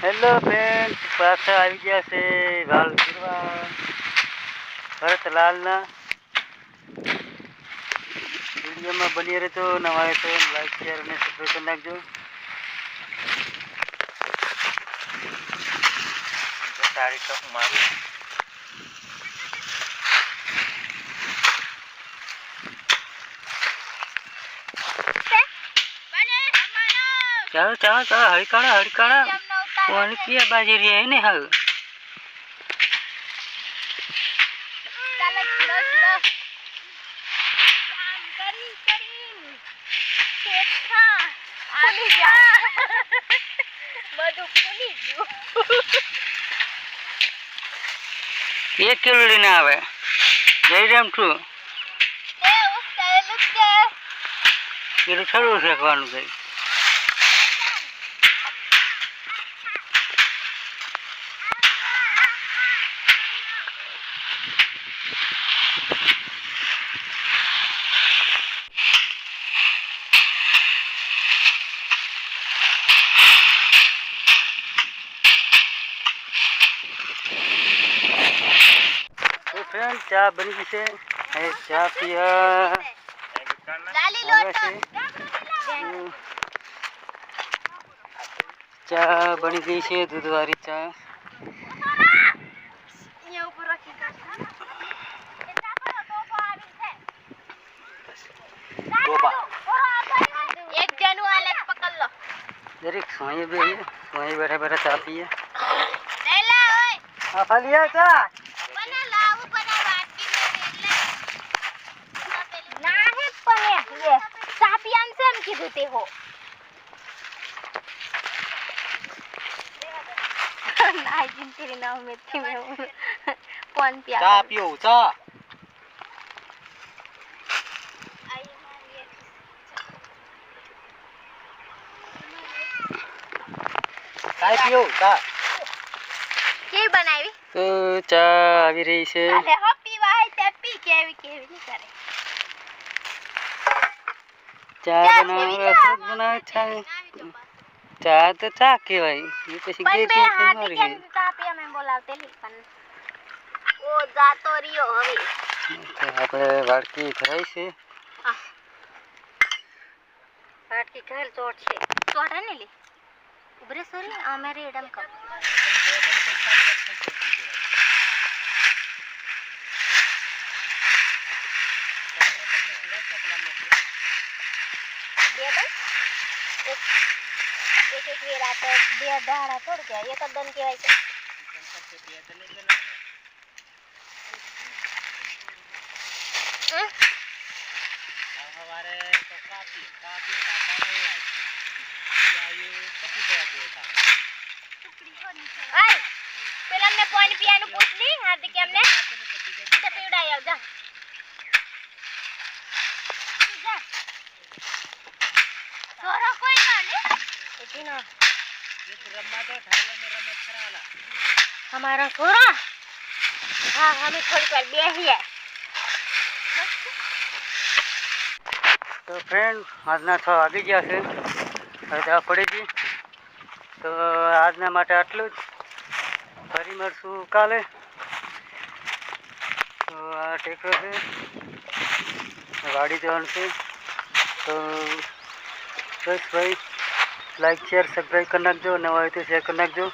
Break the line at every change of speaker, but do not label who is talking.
Hello friends, पाछा આવી ગયા છે વાલ કરવા ભરતલાલના વિડીયોમાં બની રહેજો. નવા હોય તો લાઈક શેર અને સબસ્ક્રાઈબ કરી નાખજો.
તારી ટક મારું
ચાલો ચાલો ચાલો હળકાણા કોણ કે બાજી રહી ને હાલ એક કિલો લઈને આવે જયરામ છું પેલું છડું શેકવાનું થાય. फ्रेंड चा बनी गई से चा पिया चा बनी गई से दूध वाली चा. जरिक सोई बैठा बैठा चा पिए फलिया चा
हो नाही जिंतरी नाव में थी मैं कौन पिया
चा पियो चा काय पियो चा
के बनावी
तो चा આવી રહી છે.
અરે હો પીવા હે તે પી કેવી કેવી ની કરે
ચા બનાવે ચા તો ચા કહેવાય. એ પછી ગેસ માં મારી ગઈ
ચા પીવા મેં બોલાવતેલી પણ ઓ જાતો રહ્યો હવે.
આપણે વાડકી ભરાઈ છે.
વાડકી ઘર ચોટ છે ચોટ હે ને લે ઉભરે સોરી અમારે એડમ કપ एक वेरा तो બે દાડા થોડ કે એક જ દન કહેવાય છે.
हमारे तो काफी काफी काफी नहीं आई या ये पति गया था
ટુકડી હો નીચે આય પેલા ને પાણી પીવાનું પૂછલી હાર્દિક એમને તો પીવડાઈ આવ જા જા સોરો કોઈ કાને એતીનો
ये रम्मा तो ठारिया में रमत कराला
हमारा सोरा हां हमें थोड़ी पर બેહીએ.
તો ફ્રેન્ડ આજના 6 વાગી ગયા છે. હવે જવા પડી ગઈ. તો આજના માટે આટલું જ. ફરી મળશું કાલે. તો આ ટેકરો છે વાડી જવાનું છે. તો બસ ભાઈ લાઈક શેર સબસ્ક્રાઈબ કરી નાખજો. નવા હોય તો શેર કરી નાખજો.